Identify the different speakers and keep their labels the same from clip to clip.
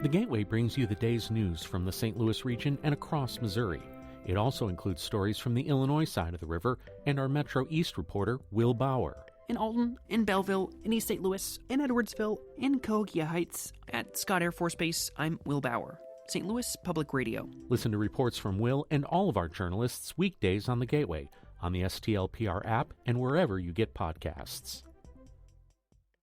Speaker 1: The Gateway brings you the day's news from the St. Louis region and across Missouri. It also includes stories from the Illinois side of the river and our Metro East reporter, Will Bauer.
Speaker 2: In Alton, in Belleville, in East St. Louis, in Edwardsville, in Cahokia Heights, at Scott Air Force Base, I'm Will Bauer. St. Louis Public Radio.
Speaker 1: Listen to reports from Will and all of our journalists weekdays on the Gateway, on the STLPR app, and wherever you get podcasts.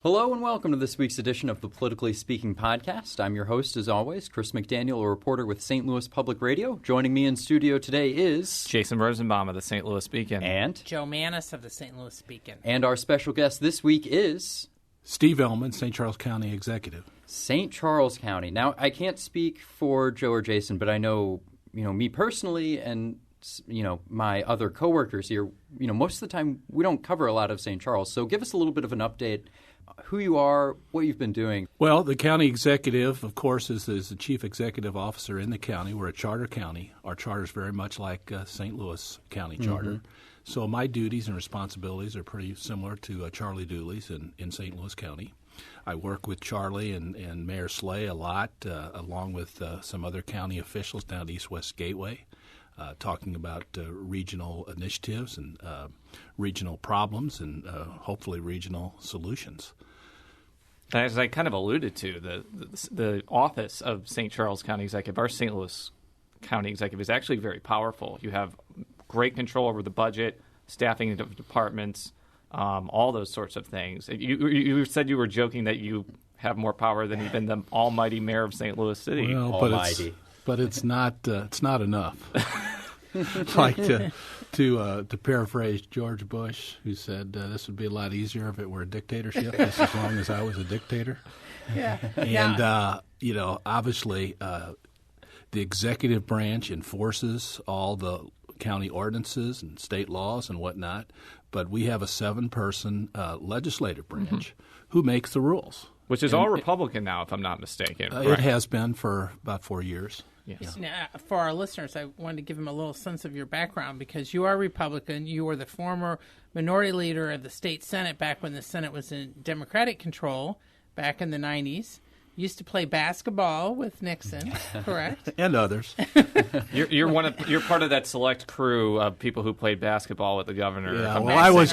Speaker 3: Hello and welcome to this week's edition of the Politically Speaking podcast. I'm your host, as always, Chris McDaniel, a reporter with St. Louis Public Radio. Joining me in studio today is
Speaker 4: Jason Rosenbaum of the St. Louis Beacon.
Speaker 3: And
Speaker 5: Joe Manis of the St. Louis Beacon.
Speaker 3: And our special guest this week is
Speaker 6: Steve Ehlmann, St. Charles County Executive.
Speaker 3: St. Charles County. Now, I can't speak for Joe or Jason, but I know, me personally and, my other coworkers here, most of the time we don't cover a lot of St. Charles. So give us a little bit of an update, who you are, what you've been doing.
Speaker 6: Well, the county executive, of course, is the chief executive officer in the county. We're a charter county. Our charter is very much like St. Louis County charter. Mm-hmm. So my duties and responsibilities are pretty similar to Charlie Dooley's in St. Louis County. I work with Charlie and Mayor Slay a lot, along with some other county officials down at East-West Gateway, talking about regional initiatives and regional problems and hopefully regional solutions.
Speaker 4: As I kind of alluded to, the office of St. Charles County Executive, our St. Louis County Executive, is actually very powerful. You have great control over the budget, staffing of departments, all those sorts of things. You said you were joking that you have more power than even the almighty mayor of St. Louis City.
Speaker 6: Well,
Speaker 3: almighty.
Speaker 6: But it's not enough. Like to paraphrase George Bush, who said this would be a lot easier if it were a dictatorship, just as long as I was a dictator.
Speaker 5: Yeah.
Speaker 6: And obviously, the executive branch enforces all the county ordinances and state laws and whatnot, but we have a 7-person legislative branch who makes the rules.
Speaker 4: Which is all Republican now, if I'm not mistaken.
Speaker 6: It has been for about 4 years.
Speaker 4: Yes.
Speaker 5: Now, for our listeners, I wanted to give them a little sense of your background because you are Republican. You were the former minority leader of the state Senate back when the Senate was in Democratic control back in the 90s. Used to play basketball with Nixon, correct?
Speaker 6: And others.
Speaker 4: You're part of that select crew of people who played basketball with the governor.
Speaker 6: Yeah, well, I was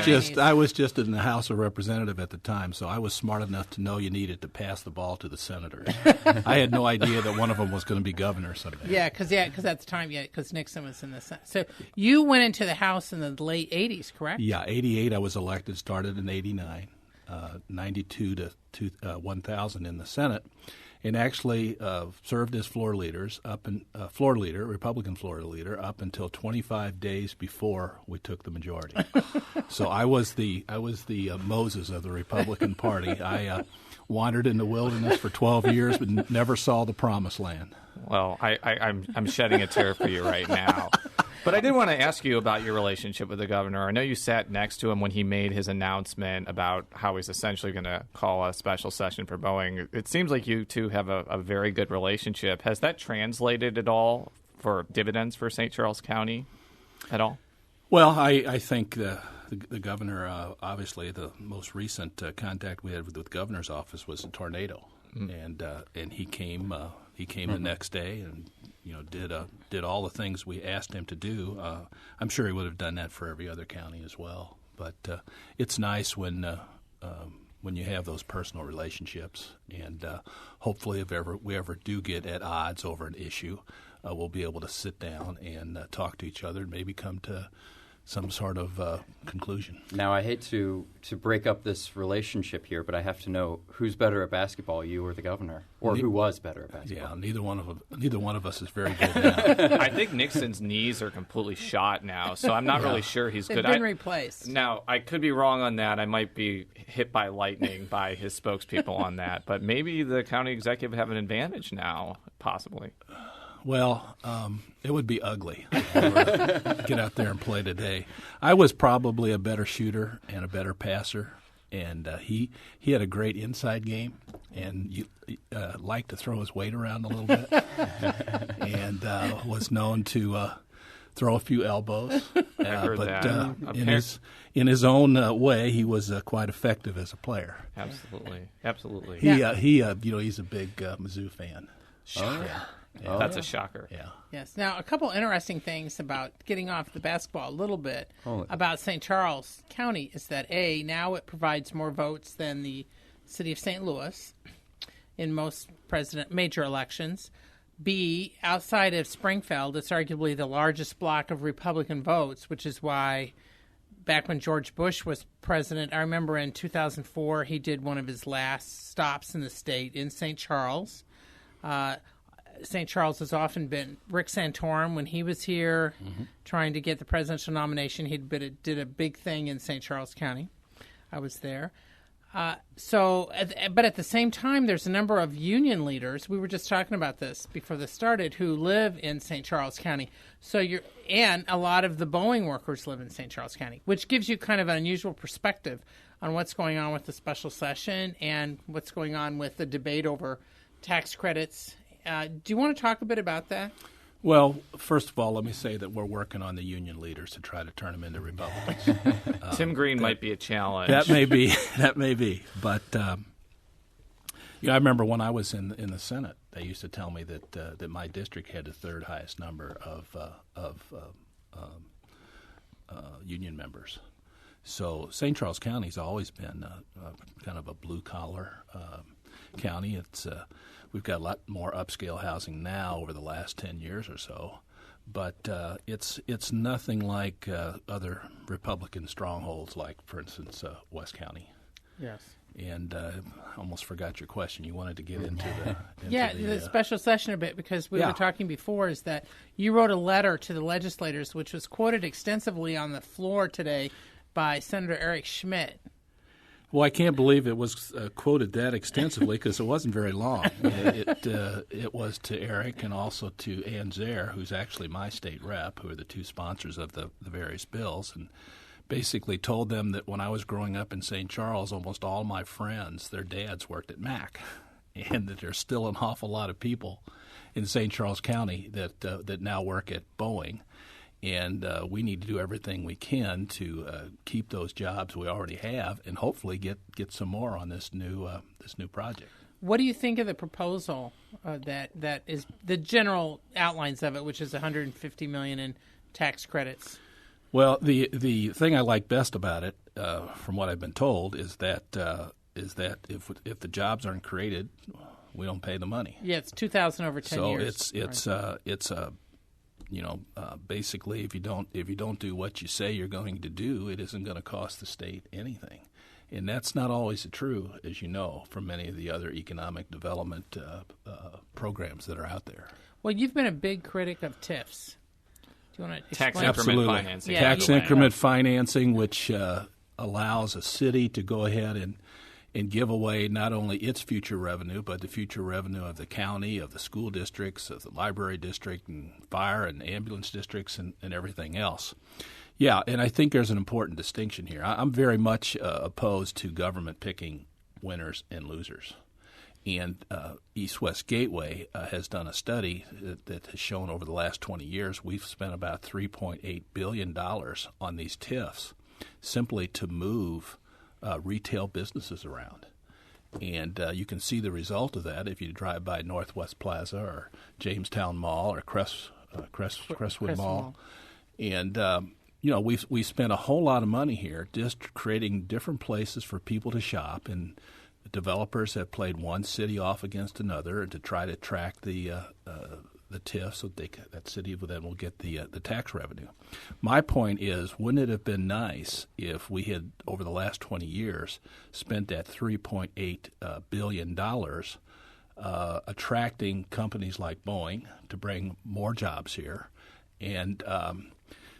Speaker 6: just in the House of Representatives at the time, so I was smart enough to know you needed to pass the ball to the senators. I had no idea that one of them was going to be governor someday.
Speaker 5: Yeah, because at the time, because Nixon was in the Senate. So you went into the House in the late 80s, correct?
Speaker 6: Yeah, 88 I was elected, started in 89. 92 to 1,000 in the Senate, and actually served as Republican floor leader, up until 25 days before we took the majority. So I was the Moses of the Republican Party. I wandered in the wilderness for 12 years, but never saw the promised land.
Speaker 4: Well, I'm shedding a tear for you right now. But I did want to ask you about your relationship with the governor. I know you sat next to him when he made his announcement about how he's essentially going to call a special session for Boeing. It seems like you two have a very good relationship. Has that translated at all for dividends for St. Charles County at all?
Speaker 6: Well, I think the governor, obviously the most recent contact we had with the governor's office was a tornado. And he came the next day and did all the things we asked him to do. I'm sure he would have done that for every other county as well. But it's nice when you have those personal relationships, and hopefully if we ever do get at odds over an issue, we'll be able to sit down and talk to each other and maybe come to some sort of conclusion.
Speaker 3: Now, I hate to break up this relationship here, but I have to know who's better at basketball, you or the governor, or who was better at basketball.
Speaker 6: Yeah, neither one of us is very good now.
Speaker 4: I think Nixon's knees are completely shot now, so I'm not really sure he's
Speaker 5: They've
Speaker 4: good.
Speaker 5: been replaced.
Speaker 4: Now, I could be wrong on that. I might be hit by lightning by his spokespeople on that, but maybe the county executive have an advantage now, possibly.
Speaker 6: Well, it would be ugly if we were to get out there and play today. I was probably a better shooter and a better passer, and he had a great inside game, and liked to throw his weight around a little bit, and was known to throw a few elbows.
Speaker 4: I heard
Speaker 6: but
Speaker 4: that.
Speaker 6: In his own way, he was quite effective as a player.
Speaker 4: Absolutely.
Speaker 6: He's a big Mizzou fan.
Speaker 4: That's a shocker.
Speaker 6: Yeah.
Speaker 5: Yes. Now, a couple interesting things about getting off the basketball a little bit about St. Charles County is that, A, now it provides more votes than the city of St. Louis in most major elections. B, outside of Springfield, it's arguably the largest block of Republican votes, which is why back when George Bush was president, I remember in 2004 he did one of his last stops in the state in St. Charles. St. Charles has often been Rick Santorum when he was here trying to get the presidential nomination. He did a big thing in St. Charles County. I was there. But at the same time, there's a number of union leaders. We were just talking about this before this started, who live in St. Charles County. And a lot of the Boeing workers live in St. Charles County, which gives you kind of an unusual perspective on what's going on with the special session and what's going on with the debate over tax credits. Do you want to talk a bit about that?
Speaker 6: Well, first of all, let me say that we're working on the union leaders to try to turn them into Republicans.
Speaker 4: Tim Green might be a challenge.
Speaker 6: That may be. But I remember when I was in the Senate, they used to tell me that my district had the third highest number of union members. So St. Charles County's always been kind of a blue collar county. We've got a lot more upscale housing now over the last 10 years or so, but it's nothing like other Republican strongholds, like, for instance, West County.
Speaker 5: Yes.
Speaker 6: And I almost forgot your question. You wanted to get into the
Speaker 5: the special session a bit, because we were talking before, is that you wrote a letter to the legislators, which was quoted extensively on the floor today by Senator Eric Schmidt.
Speaker 6: Well, I can't believe it was quoted that extensively, because it wasn't very long. It was to Eric and also to Ann Zare, who's actually my state rep, who are the two sponsors of the various bills, and basically told them that when I was growing up in St. Charles, almost all my friends, their dads worked at Mac, and that there's still an awful lot of people in St. Charles County that now work at Boeing. And we need to do everything we can to keep those jobs we already have, and hopefully get some more on this new project.
Speaker 5: What do you think of the proposal that is the general outlines of it, which is $150 million in tax credits?
Speaker 6: Well, the thing I like best about it, from what I've been told, is that if the jobs aren't created, we don't pay the money.
Speaker 5: Yeah, it's $2,000 over 10 years.
Speaker 6: So it's basically, if you don't do what you say you're going to do, it isn't going to cost the state anything, and that's not always true, as you know, from many of the other economic development programs that are out there.
Speaker 5: Well, you've been a big critic of TIFs. Do you want to explain?
Speaker 4: Tax increment financing.
Speaker 6: Tax increment financing, which allows a city to go ahead and give away not only its future revenue, but the future revenue of the county, of the school districts, of the library district, and fire and ambulance districts, and everything else. Yeah, and I think there's an important distinction here. I'm very much opposed to government picking winners and losers. And East-West Gateway has done a study that has shown over the last 20 years we've spent about $3.8 billion on these TIFs simply to move retail businesses around. And you can see the result of that if you drive by Northwest Plaza or Jamestown Mall or Crestwood Mall. And, we spent a whole lot of money here just creating different places for people to shop. And the developers have played one city off against another to try to attract the TIF so that city then will get the tax revenue. My point is, wouldn't it have been nice if we had, over the last 20 years, spent that $3.8 billion attracting companies like Boeing to bring more jobs here? And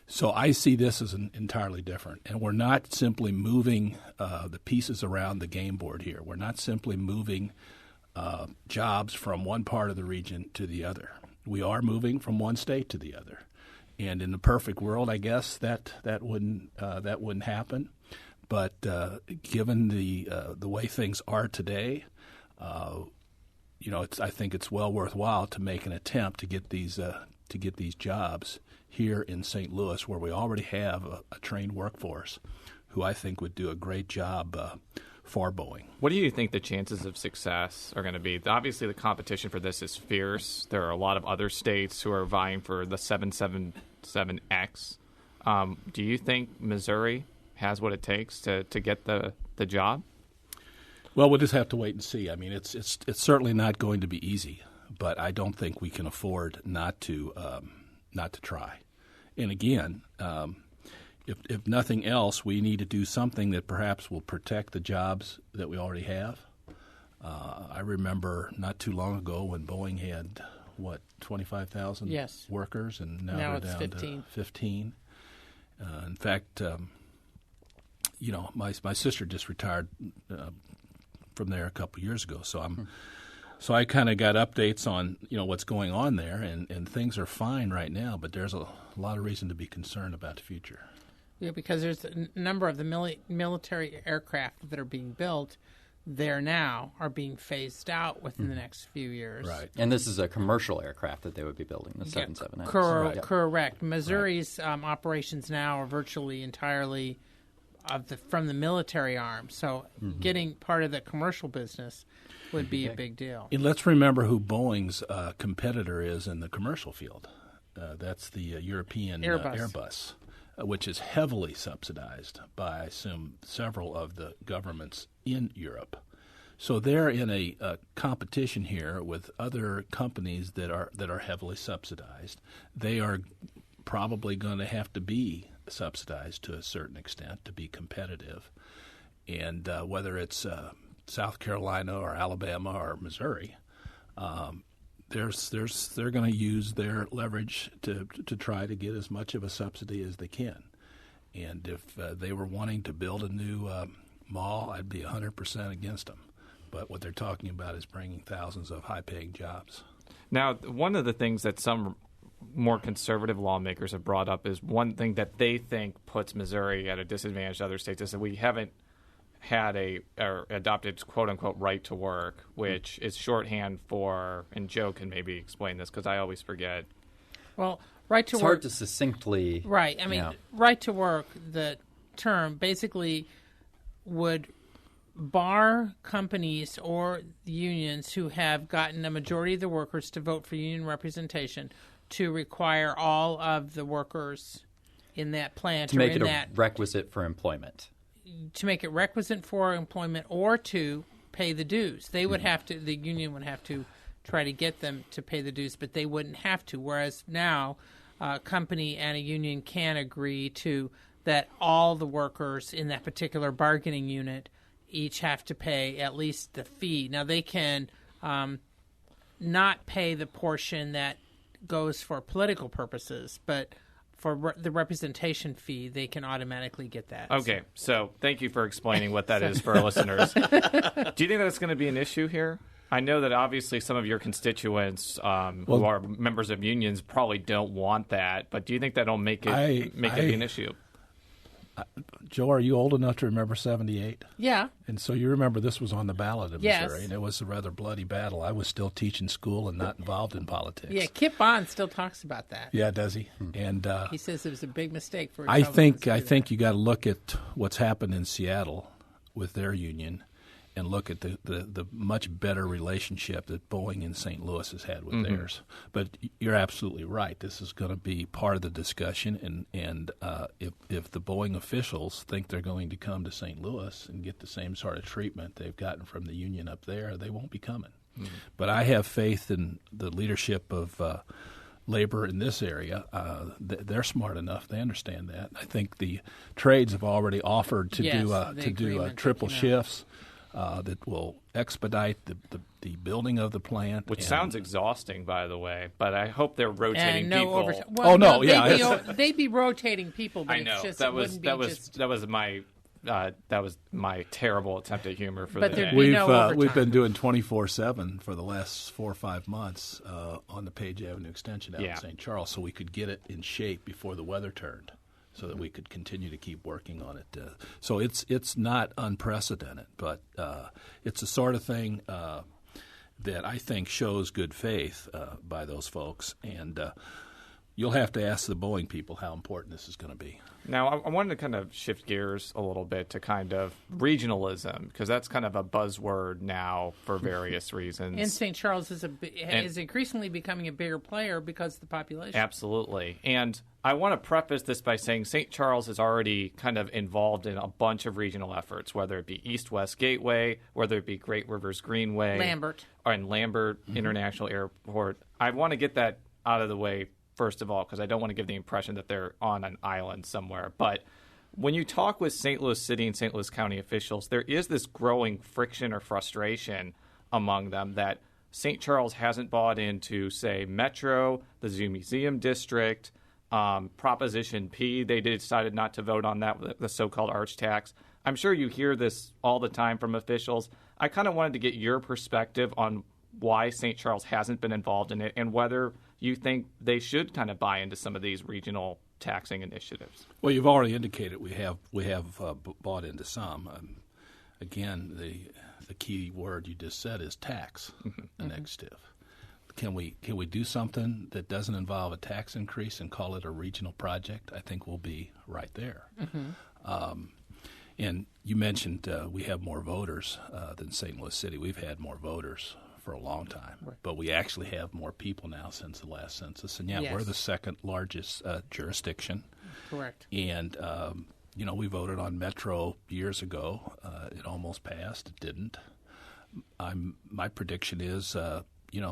Speaker 6: so I see this as entirely different. And we're not simply moving the pieces around the game board here. We're not simply moving jobs from one part of the region to the other. We are moving from one state to the other, and in the perfect world, I guess that wouldn't happen. But given the way things are today, I think it's well worthwhile to make an attempt to get these jobs here in St. Louis, where we already have a trained workforce, who I think would do a great job for Boeing.
Speaker 4: What do you think the chances of success are going to be? Obviously, the competition for this is fierce. There are a lot of other states who are vying for the 777X. Do you think Missouri has what it takes to get the job?
Speaker 6: Well, we'll just have to wait and see. I mean, it's certainly not going to be easy, but I don't think we can afford not to try. And again, if nothing else, we need to do something that perhaps will protect the jobs that we already have. I remember not too long ago when Boeing had 25,000 workers, and now
Speaker 5: it's
Speaker 6: down
Speaker 5: 15.
Speaker 6: to 15. In fact, my sister just retired from there a couple of years ago, so I kind of got updates on what's going on there, and things are fine right now, but there's a lot of reason to be concerned about the future.
Speaker 5: Yeah, because there's a number of the military aircraft that are being built there now are being phased out within the next few years.
Speaker 6: Right.
Speaker 3: And this is a commercial aircraft that they would be building, the 777X.
Speaker 5: Correct. Missouri's operations now are virtually entirely from the military arm, so getting part of the commercial business would be a big deal.
Speaker 6: And let's remember who Boeing's competitor is in the commercial field. That's the European Airbus, which is heavily subsidized by, I assume, several of the governments in Europe. So they're in a competition here with other companies that are heavily subsidized. They are probably going to have to be subsidized to a certain extent to be competitive. And whether it's South Carolina or Alabama or Missouri, they're going to use their leverage to try to get as much of a subsidy as they can. And if they were wanting to build a new mall, I'd be 100% against them. But what they're talking about is bringing thousands of high-paying jobs.
Speaker 4: Now, one of the things that some more conservative lawmakers have brought up is one thing that they think puts Missouri at a disadvantage to other states is that we haven't had or adopted quote-unquote right to work, which is shorthand for, and Joe can maybe explain this because I always forget.
Speaker 5: Well, right to
Speaker 3: it's
Speaker 5: work.
Speaker 3: Hard to succinctly.
Speaker 5: Right. I mean, right to work, the term basically would bar companies or unions who have gotten a majority of the workers to vote for union representation to require all of the workers in that plant
Speaker 3: to make it a requisite for employment.
Speaker 5: To make it requisite for employment or to pay the dues. They would have to, the union would have to try to get them to pay the dues, but they wouldn't have to. Whereas now, a company and a union can agree to that all the workers in that particular bargaining unit each have to pay at least the fee. Now, they can not pay the portion that goes for political purposes, but for the representation fee, they can automatically get that.
Speaker 4: Okay, so thank you for explaining what that is for our listeners. Do you think that's going to be an issue here? I know that obviously some of your constituents who are members of unions probably don't want that, but do you think that'll make it be an issue?
Speaker 6: Joe, are you old enough to remember 78?
Speaker 5: Yeah.
Speaker 6: And so you remember this was on the ballot in Missouri,
Speaker 5: Yes.
Speaker 6: and it was a rather bloody battle. I was still teaching school and not involved in politics.
Speaker 5: Yeah, Kip Bond still talks about that.
Speaker 6: Yeah, does he? And
Speaker 5: he says it was a big mistake for
Speaker 6: I think you got to look at what's happened in Seattle with their union and look at the much better relationship that Boeing and St. Louis has had with theirs. But you're absolutely right. This is going to be part of the discussion, and if the Boeing officials think they're going to come to St. Louis and get the same sort of treatment they've gotten from the union up there, they won't be coming. But I have faith in the leadership of labor in this area. They're smart enough; they understand that. I think the trades have already offered to do triple shifts. That will expedite the building of the plant.
Speaker 4: Which sounds exhausting, by the way, but I hope they're rotating people.
Speaker 5: They'd be rotating people, but
Speaker 4: I know.
Speaker 5: It's just,
Speaker 4: that was my terrible attempt at humor for the day.
Speaker 6: We've been doing 24/7 for the last 4 or 5 months on the Page Avenue extension out in St. Charles, so we could get it in shape before the weather turned, so that we could continue to keep working on it. So it's not unprecedented, but it's the sort of thing that I think shows good faith by those folks. And you'll have to ask the Boeing people how important this is going to be.
Speaker 4: Now, I wanted to kind of shift gears a little bit to kind of regionalism, because that's kind of a buzzword now for various reasons.
Speaker 5: And St. Charles is increasingly becoming a bigger player because of the population.
Speaker 4: Absolutely. And I want to preface this by saying St. Charles is already kind of involved in a bunch of regional efforts, whether it be East-West Gateway, whether it be Great Rivers Greenway.
Speaker 5: Lambert
Speaker 4: International Airport. I want to get that out of the way first of all, because I don't want to give the impression that they're on an island somewhere. But when you talk with St. Louis City and St. Louis County officials, there is this growing friction or frustration among them that St. Charles hasn't bought into, say, Metro, the Zoo Museum District, Proposition P. They decided not to vote on that, the so-called arch tax. I'm sure you hear this all the time from officials. I kind of wanted to get your perspective on why St. Charles hasn't been involved in it and whether you think they should kind of buy into some of these regional taxing initiatives.
Speaker 6: Well, you've already indicated we have bought into some. Again, the key word you just said is tax initiative. Can we do something that doesn't involve a tax increase and call it a regional project? I think we'll be right there. And you mentioned we have more voters than St. Louis City. We've had more voters for a long time, but we actually have more people now since the last census. And we're the second largest jurisdiction.
Speaker 5: Correct.
Speaker 6: And we voted on Metro years ago. It almost passed. It didn't. My prediction is,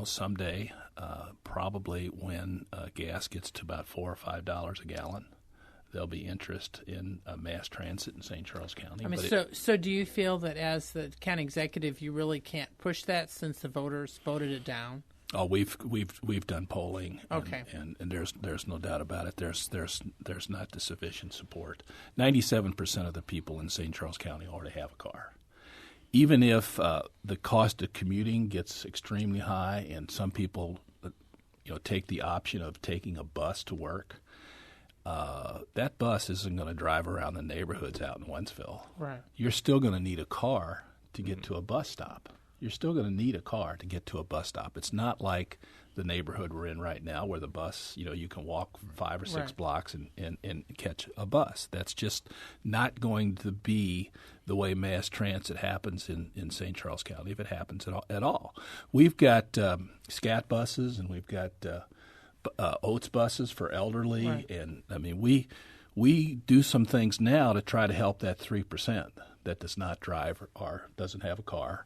Speaker 6: someday, probably when gas gets to about $4 or $5 a gallon, there'll be interest in mass transit in St. Charles County.
Speaker 5: I mean, so do you feel that as the county executive, you really can't push that since the voters voted it down?
Speaker 6: Oh, we've done polling.
Speaker 5: Okay.
Speaker 6: And there's no doubt about it. There's not the sufficient support. 97% of the people in St. Charles County already have a car. Even if the cost of commuting gets extremely high, and some people, take the option of taking a bus to work. That bus isn't going to drive around the neighborhoods out in Wentzville.
Speaker 5: Right.
Speaker 6: You're still going to need a car to get to a bus stop. You're still going to need a car to get to a bus stop. It's not like the neighborhood we're in right now where the bus, you can walk 5 or 6 blocks and catch a bus. That's just not going to be the way mass transit happens in St. Charles County, if it happens at all. We've got SCAT buses, and we've got Oates buses for elderly, and I mean we do some things now to try to help that 3% that does not drive or doesn't have a car.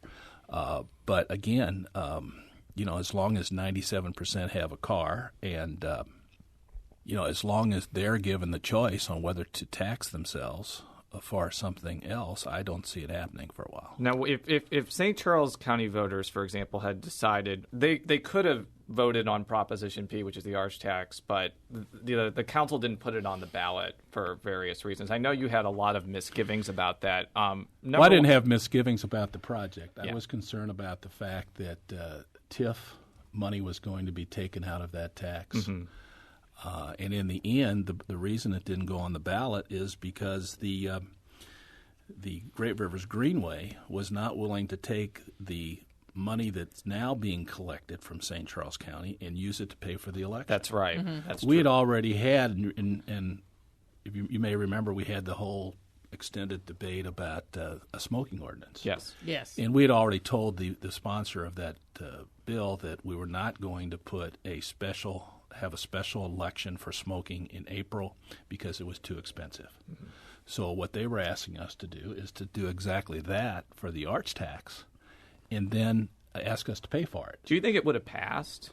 Speaker 6: But again, as long as 97% have a car, and as long as they're given the choice on whether to tax themselves for something else, I don't see it happening for a while.
Speaker 4: Now, if St. Charles County voters, for example, had decided they could have voted on Proposition P, which is the arch tax, but the council didn't put it on the ballot for various reasons. I know you had a lot of misgivings about that.
Speaker 6: I didn't have misgivings about the project. I was concerned about the fact that TIF money was going to be taken out of that tax. And in the end, the reason it didn't go on the ballot is because the Great Rivers Greenway was not willing to take the money that's now being collected from St. Charles County and use it to pay for the election.
Speaker 4: That's right. That's
Speaker 6: we
Speaker 4: true.
Speaker 6: had already had, and if you may remember, we had the whole extended debate about a smoking ordinance.
Speaker 4: Yes.
Speaker 6: And we had already told the sponsor of that bill that we were not going to have a special election for smoking in April because it was too expensive. So what they were asking us to do is to do exactly that for the arch tax, and then ask us to pay for it.
Speaker 4: Do you think it would have passed?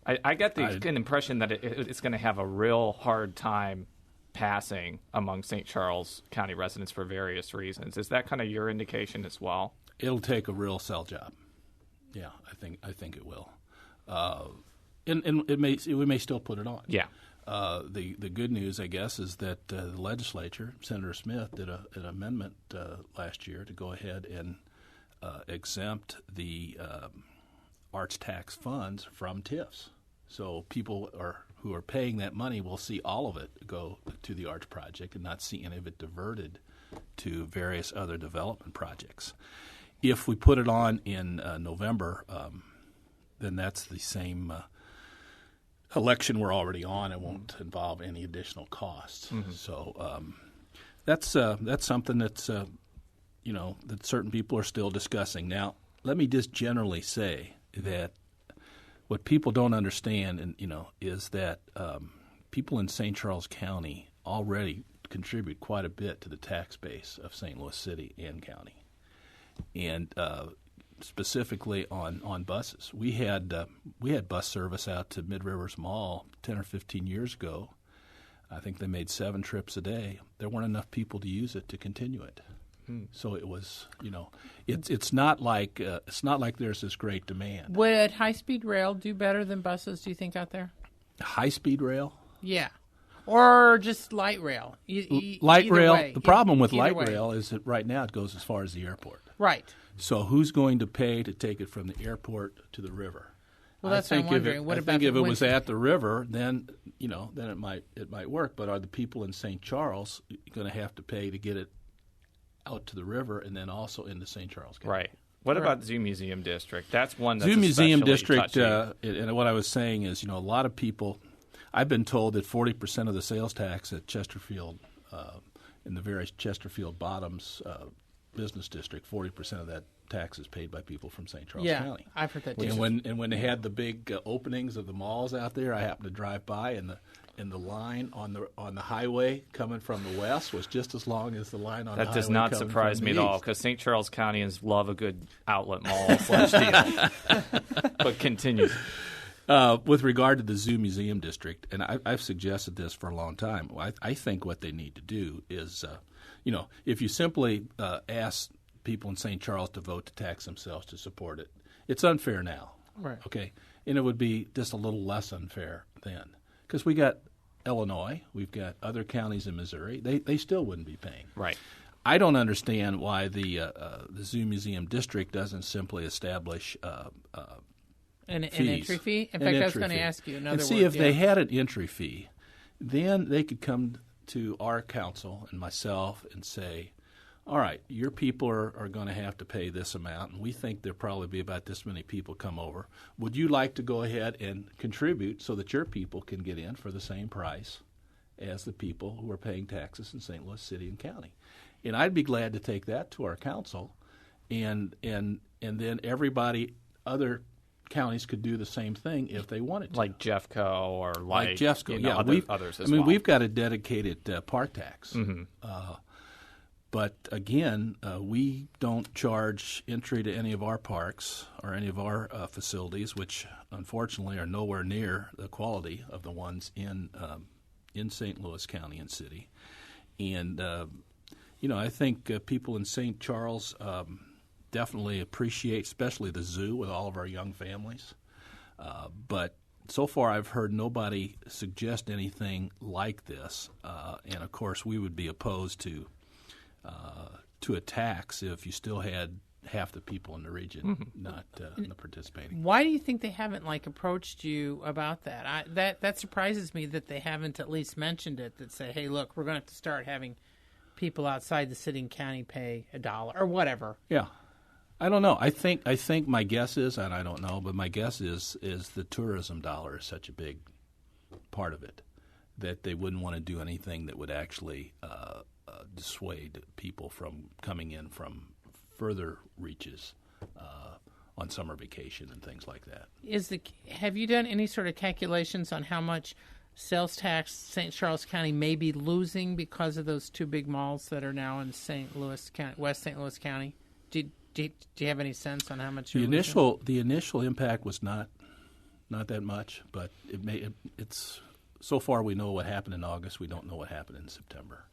Speaker 4: I get the impression that it's going to have a real hard time passing among St. Charles County residents for various reasons. Is that kind of your indication as well?
Speaker 6: It'll take a real sell job. Yeah, I think it will. And we may still put it on.
Speaker 4: Yeah.
Speaker 6: The good news, I guess, is that the legislature, Senator Smith, did an amendment last year to go ahead and exempt the arch tax funds from TIFs. So people who are paying that money will see all of it go to the arch project and not see any of it diverted to various other development projects. If we put it on in November, then that's the same election we're already on. It won't involve any additional costs. So that's something that's that certain people are still discussing. Now, let me just generally say that what people don't understand, is that people in St. Charles County already contribute quite a bit to the tax base of St. Louis City and County, and specifically on buses. We had bus service out to Mid Rivers Mall 10 or 15 years ago. I think they made 7 trips a day. There weren't enough people to use it to continue it. So it was, it's not like there's this great demand.
Speaker 5: Would high-speed rail do better than buses, do you think, out there?
Speaker 6: High-speed rail?
Speaker 5: Yeah. Or just light rail?
Speaker 6: Light rail.
Speaker 5: Way.
Speaker 6: The problem with light
Speaker 5: way.
Speaker 6: rail is that right now it goes as far as the airport.
Speaker 5: Right.
Speaker 6: So who's going to pay to take it from the airport to the river?
Speaker 5: Well, that's what I'm wondering.
Speaker 6: I think if it was at the river, then it might work. But are the people in St. Charles going to have to pay to get it out to the river and then also into St. Charles County?
Speaker 4: Right. What about Zoo Museum District? That's one that's
Speaker 6: Zoo Museum District,
Speaker 4: touchy.
Speaker 6: And what I was saying is, a lot of people, I've been told that 40% of the sales tax at Chesterfield, in the various Chesterfield Bottoms business district, 40% of that tax is paid by people from St. Charles County.
Speaker 5: Yeah, I've heard that too.
Speaker 6: And when they had the big openings of the malls out there, I happened to drive by, and the line on the highway coming from the west was just as long as the line on the highway.
Speaker 4: That does not
Speaker 6: coming
Speaker 4: surprise
Speaker 6: from
Speaker 4: me
Speaker 6: the
Speaker 4: at all,
Speaker 6: east.
Speaker 4: because St. Charles Countyans love a good outlet mall / deal. But continue.
Speaker 6: With regard to the Zoo Museum District, and I've suggested this for a long time, I think what they need to do is, if you simply ask people in St. Charles to vote to tax themselves to support it, it's unfair now.
Speaker 5: Right.
Speaker 6: Okay? And it would be just a little less unfair then. Because we got Illinois, we've got other counties in Missouri, they still wouldn't be paying.
Speaker 4: Right.
Speaker 6: I don't understand why the Zoo Museum District doesn't simply establish
Speaker 5: An
Speaker 6: fees.
Speaker 5: entry fee? In
Speaker 6: An
Speaker 5: fact, I was
Speaker 6: entry
Speaker 5: going to
Speaker 6: fee.
Speaker 5: ask you another
Speaker 6: and see
Speaker 5: word,
Speaker 6: if they had an entry fee, then they could come to our council and myself and say, all right, your people are going to have to pay this amount, and we think there'll probably be about this many people come over. Would you like to go ahead and contribute so that your people can get in for the same price as the people who are paying taxes in St. Louis City and County? And I'd be glad to take that to our council, and then everybody, other counties could do the same thing if they wanted to.
Speaker 4: Like Jeffco or like
Speaker 6: Jeffco,
Speaker 4: others as well.
Speaker 6: We've got a dedicated park tax.
Speaker 4: Mm-hmm.
Speaker 6: But again, we don't charge entry to any of our parks or any of our facilities, which unfortunately are nowhere near the quality of the ones in St. Louis County and City. And I think people in St. Charles definitely appreciate, especially the zoo with all of our young families. But so far, I've heard nobody suggest anything like this. And of course, we would be opposed to a tax if you still had half the people in the region not participating.
Speaker 5: Why do you think they haven't approached you about that? That surprises me that they haven't at least mentioned it. That say, hey, look, we're going to have to start having people outside the city and county pay $1 or whatever.
Speaker 6: Yeah, I don't know. I think my guess is, and I don't know, but my guess is the tourism dollar is such a big part of it that they wouldn't want to do anything that would actually dissuade people from coming in from further reaches on summer vacation and things like that.
Speaker 5: Have you done any sort of calculations on how much sales tax St. Charles County may be losing because of those two big malls that are now in St. Louis County, West St. Louis County? Do you have any sense on how much
Speaker 6: the initial impact was not that much, but it's so far we know what happened in August. We don't know what happened in September.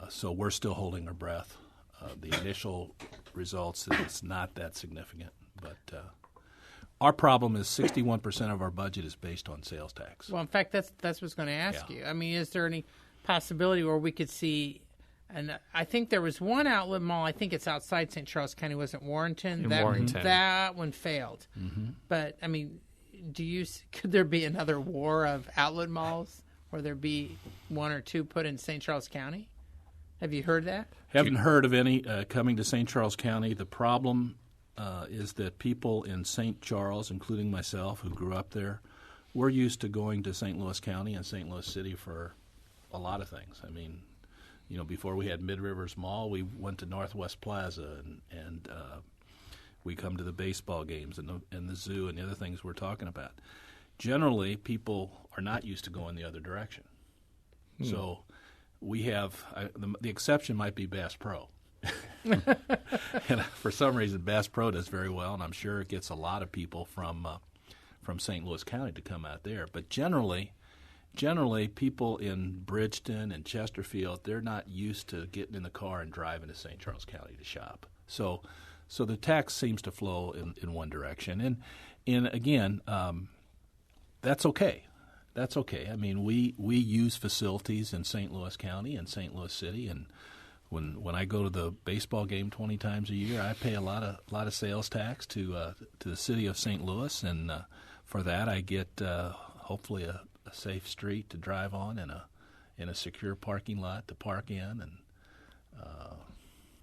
Speaker 6: So we're still holding our breath. The initial results, it's not that significant. But our problem is 61% of our budget is based on sales tax.
Speaker 5: Well, in fact, that's what I was going to ask you. I mean, is there any possibility where we could see, and I think there was one outlet mall, I think it's outside St. Charles County, wasn't Warrenton?
Speaker 4: Warrenton.
Speaker 5: That one failed.
Speaker 6: Mm-hmm.
Speaker 5: But, I mean, could there be another war of outlet malls where there be one or two put in St. Charles County? Have you heard that?
Speaker 6: Haven't heard of any coming to St. Charles County. The problem is that people in St. Charles, including myself, who grew up there, we're used to going to St. Louis County and St. Louis City for a lot of things. I mean, before we had Mid Rivers Mall, we went to Northwest Plaza, and we come to the baseball games and the zoo and the other things we're talking about. Generally, people are not used to going the other direction. So we have the exception might be Bass Pro. And for some reason, Bass Pro does very well, and I'm sure it gets a lot of people from St. Louis County to come out there. But generally, people in Bridgeton and Chesterfield, they're not used to getting in the car and driving to St. Charles County to shop. So the tax seems to flow in one direction, and again, that's okay. That's okay. I mean, we use facilities in St. Louis County and St. Louis City, and when I go to the baseball game 20 times a year, I pay a lot of sales tax to the city of St. Louis, and for that I get hopefully a safe street to drive on and a secure parking lot to park in, and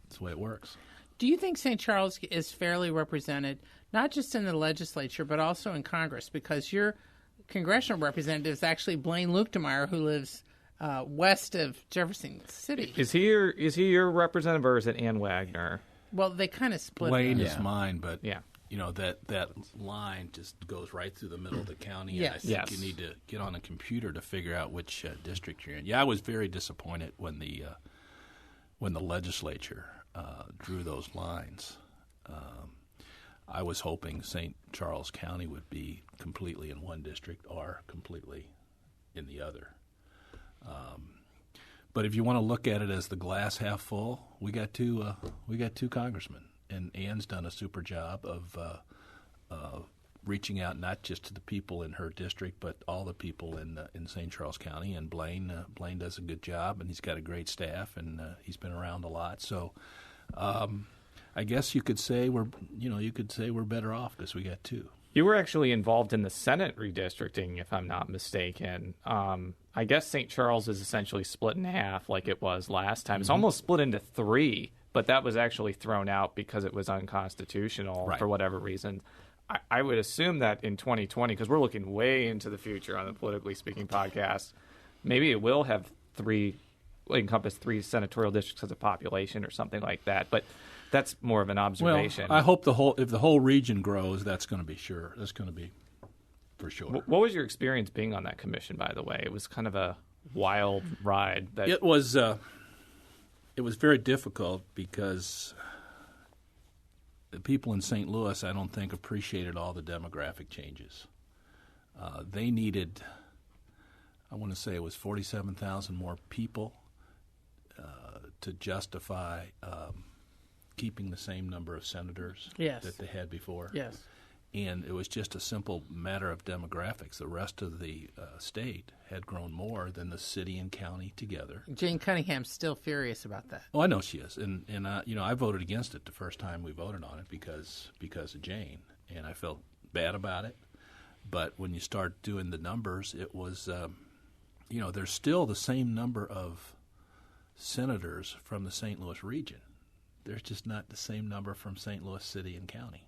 Speaker 6: that's the way it works.
Speaker 5: Do you think St. Charles is fairly represented, not just in the legislature, but also in Congress? Because your congressional representative is actually Blaine Luetkemeyer, who lives west of Jefferson City.
Speaker 4: Is he your representative, or is it Ann Wagner?
Speaker 5: Well, they kind of split.
Speaker 6: Blaine is mine, but
Speaker 4: yeah.
Speaker 6: That line just goes right through the middle of the county.
Speaker 5: Yes.
Speaker 6: And I think you need to get on a computer to figure out which district you're in. Yeah, I was very disappointed when the legislature drew those lines. I was hoping St. Charles County would be completely in one district or completely in the other. But if you want to look at it as the glass half full, we got two congressmen, and Ann's done a super job of reaching out not just to the people in her district, but all the people in St. Charles County. And Blaine does a good job, and he's got a great staff, and he's been around a lot. So I guess you could say we're better off because we got two.
Speaker 4: You were actually involved in the Senate redistricting, if I'm not mistaken. I guess St. Charles is essentially split in half like it was last time. It's almost split into three, but that was actually thrown out because it was unconstitutional for whatever reason. I would assume that in 2020, because we're looking way into the future on the Politically Speaking podcast, maybe it will have encompass three senatorial districts as a population or something like that. But that's more of an observation.
Speaker 6: Well, I hope if the whole region grows, that's going to be sure. That's going to be for sure.
Speaker 4: What was your experience being on that commission, by the way? It was kind of a wild ride.
Speaker 6: It was very difficult because the people in St. Louis, I don't think, appreciated all the demographic changes. They needed, I want to say it was 47,000 more people to justify keeping the same number of senators that they had before.
Speaker 5: Yes.
Speaker 6: And it was just a simple matter of demographics. The rest of the state had grown more than the city and county together.
Speaker 5: Jane Cunningham's still furious about that.
Speaker 6: Oh, I know she is, and I voted against it the first time we voted on it because of Jane, and I felt bad about it. But when you start doing the numbers, it was, there's still the same number of senators from the St. Louis region. There's just not the same number from St. Louis City and County.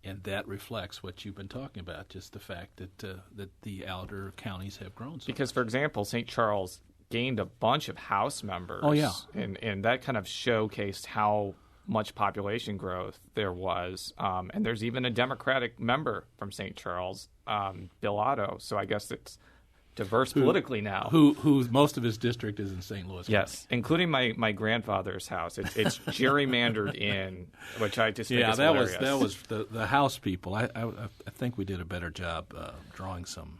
Speaker 6: And that reflects what you've been talking about, just the fact that the outer counties have grown so
Speaker 4: Because,
Speaker 6: much.
Speaker 4: for example, St. Charles gained a bunch of House members.
Speaker 6: Oh, yeah.
Speaker 4: And that kind of showcased how much population growth there was. And there's even a Democratic member from St. Charles, Bill Otto. So I guess it's diverse politically now.
Speaker 6: Who most of his district is in St. Louis.
Speaker 4: Yes,
Speaker 6: County.
Speaker 4: Including my grandfather's house. It's gerrymandered in, which I just think is hilarious.
Speaker 6: that was the House people. I think we did a better job drawing some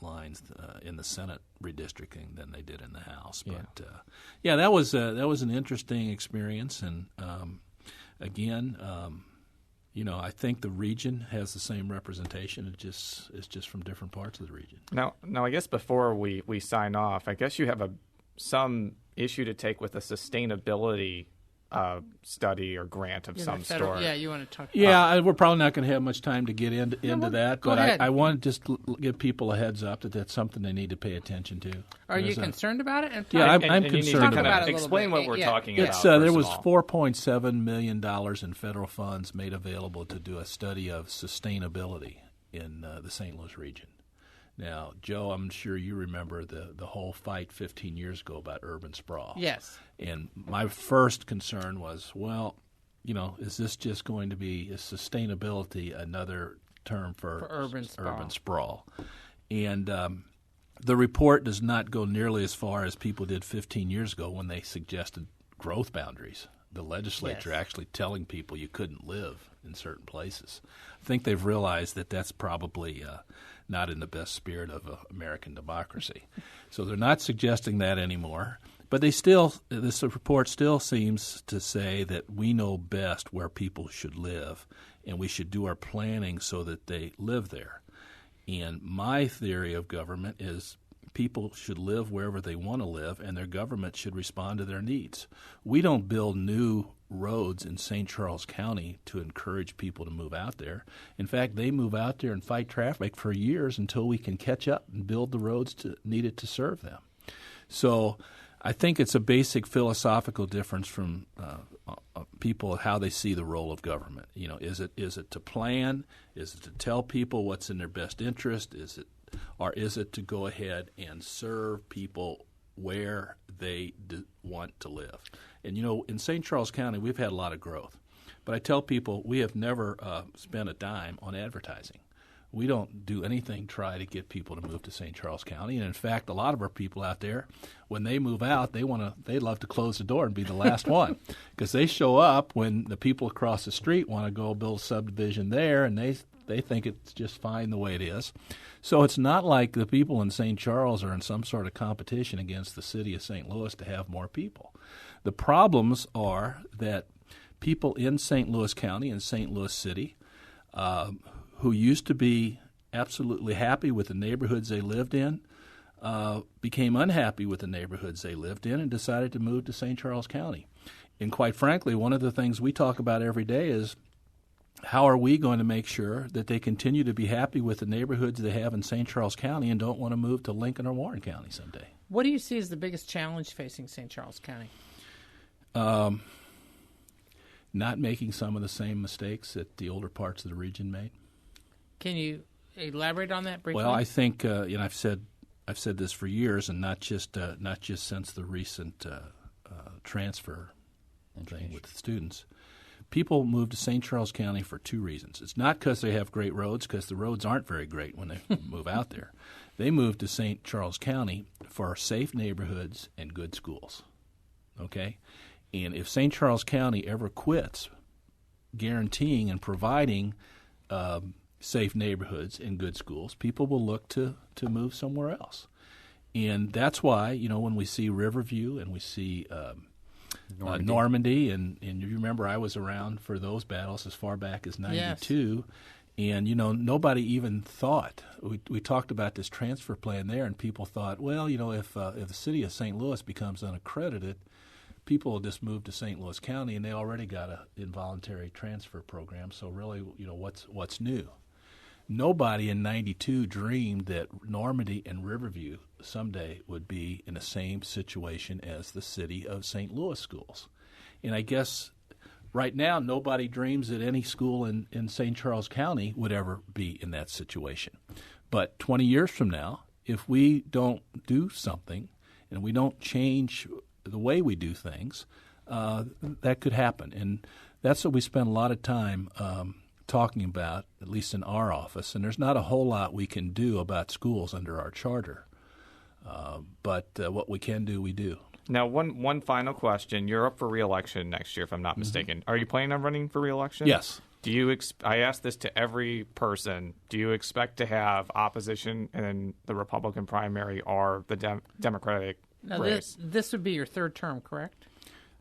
Speaker 6: lines in the Senate redistricting than they did in the House. But that was an interesting experience, and again. I think the region has the same representation. It's just from different parts of the region.
Speaker 4: Now, I guess before we sign off, I guess you have some issue to take with a sustainability study or grant of some sort.
Speaker 5: Yeah, you want to talk about
Speaker 6: Yeah, we're probably not going to have much time to get into that,
Speaker 5: go
Speaker 6: but
Speaker 5: ahead.
Speaker 6: I want to just give people a heads up that that's something they need to pay attention to.
Speaker 5: Are you concerned about it?
Speaker 6: I'm
Speaker 4: and you need to
Speaker 6: concerned
Speaker 4: kind
Speaker 6: about
Speaker 4: of
Speaker 6: it.
Speaker 4: explain what we're talking about.
Speaker 6: It's there was $4.7 million in federal funds made available to do a study of sustainability in the St. Louis region. Now, Joe, I'm sure you remember the whole fight 15 years ago about urban sprawl.
Speaker 5: Yes.
Speaker 6: And my first concern was, well, is this just going to be sustainability, another term for
Speaker 5: urban
Speaker 6: sprawl? And the report does not go nearly as far as people did 15 years ago when they suggested growth boundaries. The legislature actually telling people you couldn't live in certain places. I think they've realized that that's probably not in the best spirit of American democracy. So they're not suggesting that anymore. But this report still seems to say that we know best where people should live, and we should do our planning so that they live there. And my theory of government is people should live wherever they want to live, and their government should respond to their needs. We don't build new roads in St. Charles County to encourage people to move out there. In fact, they move out there and fight traffic for years until we can catch up and build the roads needed to serve them. So I think it's a basic philosophical difference from people, how they see the role of government. Is it to plan? Is it to tell people what's in their best interest? Or is it to go ahead and serve people where they want to live? And, in St. Charles County, we've had a lot of growth. But I tell people we have never spent a dime on advertising. We don't do anything to try to get people to move to St. Charles County. And, in fact, a lot of our people out there, when they move out, they love to close the door and be the last one, because they show up when the people across the street want to go build a subdivision there, and they think it's just fine the way it is. So it's not like the people in St. Charles are in some sort of competition against the city of St. Louis to have more people. The problems are that people in St. Louis County and St. Louis City who used to be absolutely happy with the neighborhoods they lived in became unhappy with the neighborhoods they lived in and decided to move to St. Charles County. And quite frankly, one of the things we talk about every day is how are we going to make sure that they continue to be happy with the neighborhoods they have in St. Charles County and don't want to move to Lincoln or Warren County someday?
Speaker 5: What do you see as the biggest challenge facing St. Charles County?
Speaker 6: Not making some of the same mistakes that the older parts of the region made. Can
Speaker 5: you elaborate on that briefly?
Speaker 6: Well, I think I've said this for years, and not just since the recent transfer thing with the students. People move to St. Charles County for two reasons. It's not because they have great roads, because the roads aren't very great when they move out there. They move to St. Charles County for safe neighborhoods and good schools. Okay? And if St. Charles County ever quits guaranteeing and providing safe neighborhoods and good schools, people will look to move somewhere else. And that's why, when we see Riverview and we see Normandy, and you remember I was around for those battles as far back as 92, yes. And, nobody even thought. We talked about this transfer plan there, and people thought, well, if the city of St. Louis becomes unaccredited, people will just move to St. Louis County, and they already got an involuntary transfer program, so really, what's new? Nobody in 92 dreamed that Normandy and Riverview someday would be in the same situation as the city of St. Louis schools. And I guess right now nobody dreams that any school in St. Charles County would ever be in that situation. But 20 years from now, if we don't do something and we don't change the way we do things, that could happen. And that's what we spend a lot of time talking about, at least in our office, and there's not a whole lot we can do about schools under our charter. But what we can do, we do.
Speaker 4: Now, one final question. You're up for re-election next year, if I'm not mistaken. Are you planning on running for re-election?
Speaker 6: Yes.
Speaker 4: Do you? I ask this to every person. Do you expect to have opposition in the Republican primary or the Democratic race?
Speaker 5: This would be your third term, correct?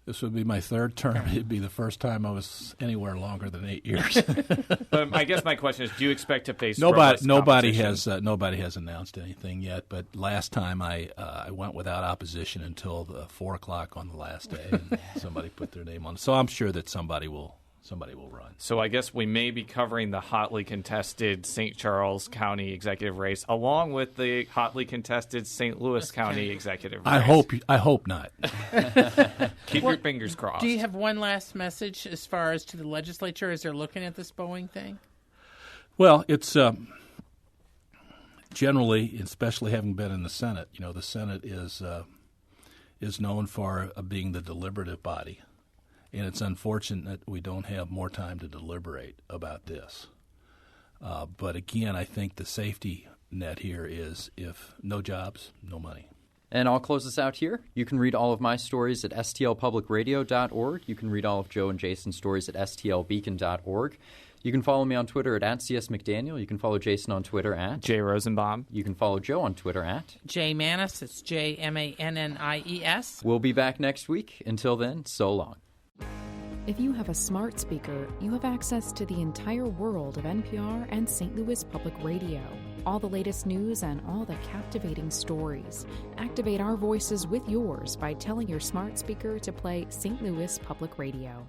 Speaker 6: This would be my third term. It'd be the first time I was anywhere longer than 8 years.
Speaker 4: But I guess my question is: do you expect to face
Speaker 6: nobody has announced anything yet? But last time I went without opposition until the 4 o'clock on the last day, and somebody put their name on it. So I'm sure that somebody will run.
Speaker 4: So I guess we may be covering the hotly contested St. Charles County executive race along with the hotly contested St. Louis County executive race.
Speaker 6: I hope not.
Speaker 4: Keep your fingers crossed.
Speaker 5: Do you have one last message as far as to the legislature as they're looking at this Boeing thing?
Speaker 6: Well, it's generally, especially having been in the Senate, the Senate is known for being the deliberative body, and it's unfortunate we don't have more time to deliberate about this. But again, I think the safety net here is if no jobs, no money.
Speaker 3: And I'll close this out here. You can read all of my stories at stlpublicradio.org. You can read all of Joe and Jason's stories at stlbeacon.org. You can follow me on Twitter at @CSMcDaniel. You can follow Jason on Twitter at
Speaker 4: Jay Rosenbaum.
Speaker 3: You can follow Joe on Twitter at
Speaker 5: Jay Mannies. It's JMANNIES.
Speaker 3: We'll be back next week. Until then, so long.
Speaker 7: If you have a smart speaker, you have access to the entire world of NPR and St. Louis Public Radio. All the latest news and all the captivating stories. Activate our voices with yours by telling your smart speaker to play St. Louis Public Radio.